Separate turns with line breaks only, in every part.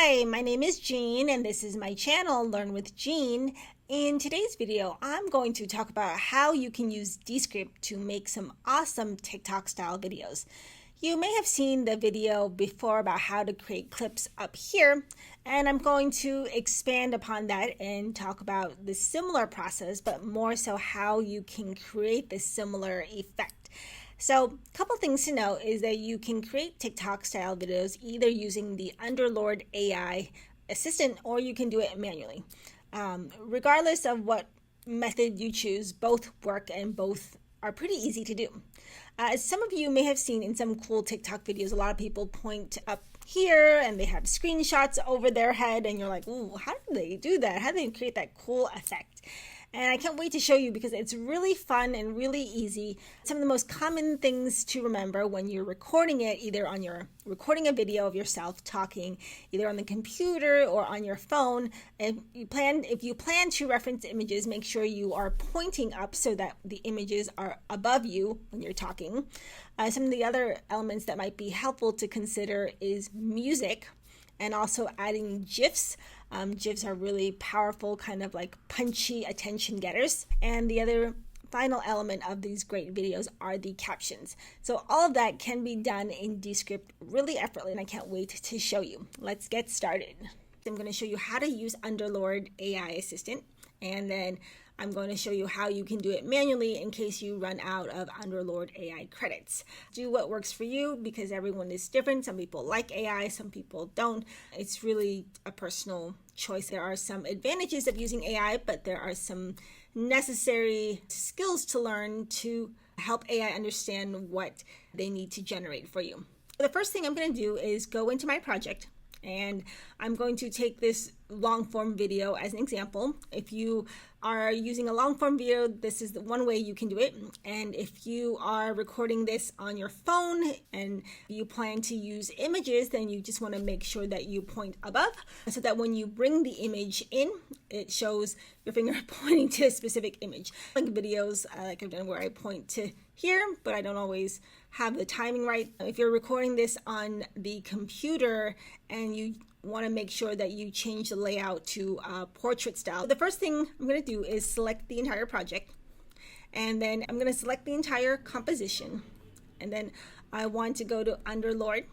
Hi, my name is Jean and this is my channel, Learn with Jean. In today's video, I'm going to talk about how you can use Descript to make some awesome TikTok style videos. You may have seen the video before about how to create clips up here, and I'm going to expand upon that and talk about the similar process, but more so how you can create this similar effect. So a couple things to know is that you can create TikTok style videos either using the Underlord AI assistant or you can do it manually. Regardless of what method you choose, both work and both are pretty easy to do. As some of you may have seen in some cool TikTok videos, a lot of people point up here and they have screenshots over their head and you're like, ooh, how do they do that? How do they create that cool effect? And I can't wait to show you because it's really fun and really easy. Some of the most common things to remember when you're recording it, either on your recording a video of yourself talking, either on the computer or on your phone. If you plan to reference images, make sure you are pointing up so that the images are above you when you're talking. Some of the other elements that might be helpful to consider is music and also adding GIFs. GIFs are really powerful, kind of like punchy attention getters. And the other final element of these great videos are the captions. So all of that can be done in Descript really effortlessly, and I can't wait to show you. Let's get started. I'm going to show you how to use Underlord AI Assistant, and then I'm going to show you how you can do it manually in case you run out of Underlord AI credits. Do what works for you because everyone is different. Some people like AI, some people don't. It's really a personal choice. There are some advantages of using AI, but there are some necessary skills to learn to help AI understand what they need to generate for you. The first thing I'm going to do is go into my project. And I'm going to take this long form video as an example. If you are using a long form video, this is the one way you can do it. And if you are recording this on your phone and you plan to use images, then you just want to make sure that you point above so that when you bring the image in, it shows your finger pointing to a specific image. Like videos like I've done where I point to here, but I don't always have the timing right. If you're recording this on the computer and you want to make sure that you change the layout to portrait style, the first thing I'm going to do is select the entire project, and then I'm going to select the entire composition, and then I want to go to Underlord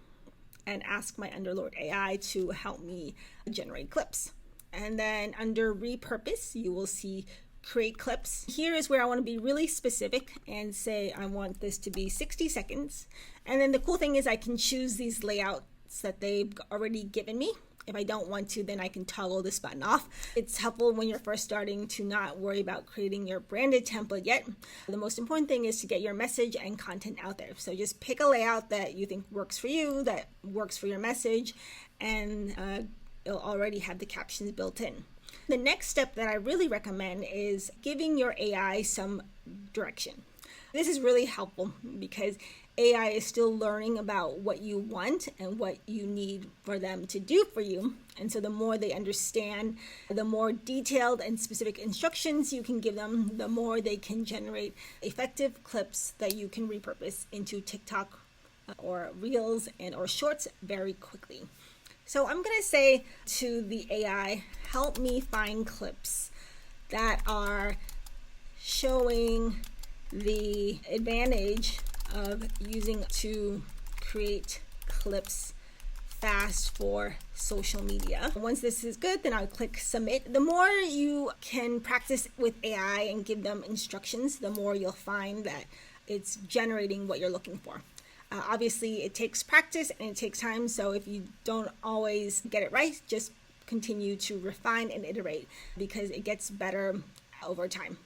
and ask my Underlord AI to help me generate clips. And then under repurpose, you will see create clips. Here is where I want to be really specific and say I want this to be 60 seconds. And then the cool thing is I can choose these layouts that they've already given me. If I don't want to, then I can toggle this button off. It's helpful when you're first starting to not worry about creating your branded template yet. The most important thing is to get your message and content out there. So just pick a layout that you think works for you, that works for your message, and it'll already have the captions built in. The next step that I really recommend is giving your AI some direction. This is really helpful because AI is still learning about what you want and what you need for them to do for you. And so the more they understand, the more detailed and specific instructions you can give them, the more they can generate effective clips that you can repurpose into TikTok or Reels or Shorts very quickly. So I'm going to say to the AI, help me find clips that are showing the advantage of using to create clips fast for social media. Once this is good, then I'll click submit. The more you can practice with AI and give them instructions, the more you'll find that it's generating what you're looking for. Obviously, it takes practice and it takes time, so if you don't always get it right, just continue to refine and iterate because it gets better over time.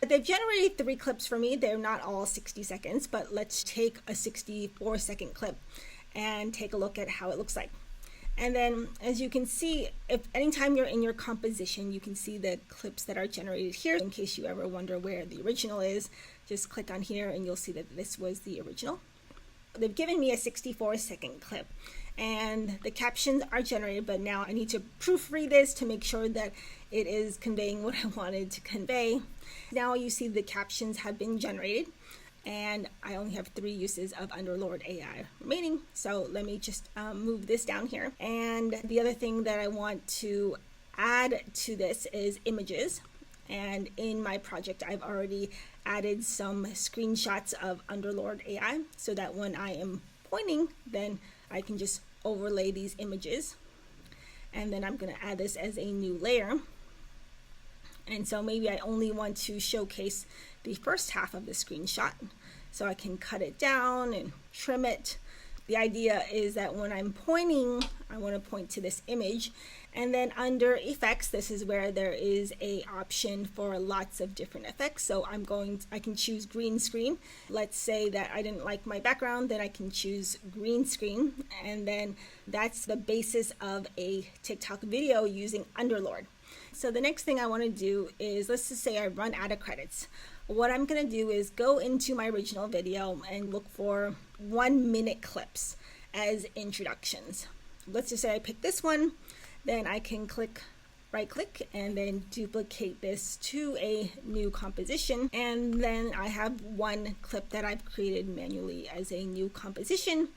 They've generated 3 clips for me. They're not all 60 seconds, but let's take a 64-second clip and take a look at how it looks like. And then, as you can see, if anytime you're in your composition, you can see the clips that are generated here. In case you ever wonder where the original is, just click on here and you'll see that this was the original. They've given me a 64-second clip and the captions are generated, but now I need to proofread this to make sure that it is conveying what I wanted to convey. Now you see the captions have been generated. and I only have 3 uses of Underlord AI remaining. So let me just move this down here. And the other thing that I want to add to this is images. And in my project, I've already added some screenshots of Underlord AI so that when I am pointing, then I can just overlay these images. And then I'm going to add this as a new layer. And so maybe I only want to showcase the first half of the screenshot. So I can cut it down and trim it. The idea is that when I'm pointing, I want to point to this image. And then under effects, this is where there is a option for lots of different effects. So I can choose green screen. Let's say that I didn't like my background, then I can choose green screen. And then that's the basis of a TikTok video using Underlord. So the next thing I want to do is, let's just say I run out of credits. What I'm going to do is go into my original video and look for 1-minute clips as introductions. Let's just say I pick this one, then I can right click and then duplicate this to a new composition. And then I have one clip that I've created manually as a new composition.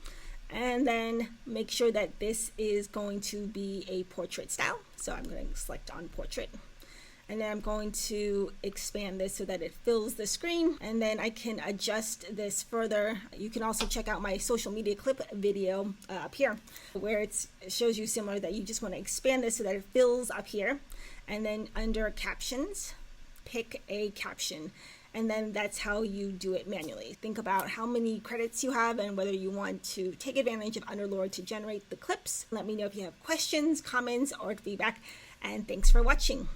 And then make sure that this is going to be a portrait style. So I'm going to select on portrait. And then I'm going to expand this so that it fills the screen. And then I can adjust this further. You can also check out my social media clip video up here, where it shows you similar that you just want to expand this so that it fills up here. And then under captions, pick a caption. And then that's how you do it manually. Think about how many credits you have and whether you want to take advantage of Underlord to generate the clips. Let me know if you have questions, comments, or feedback. And thanks for watching.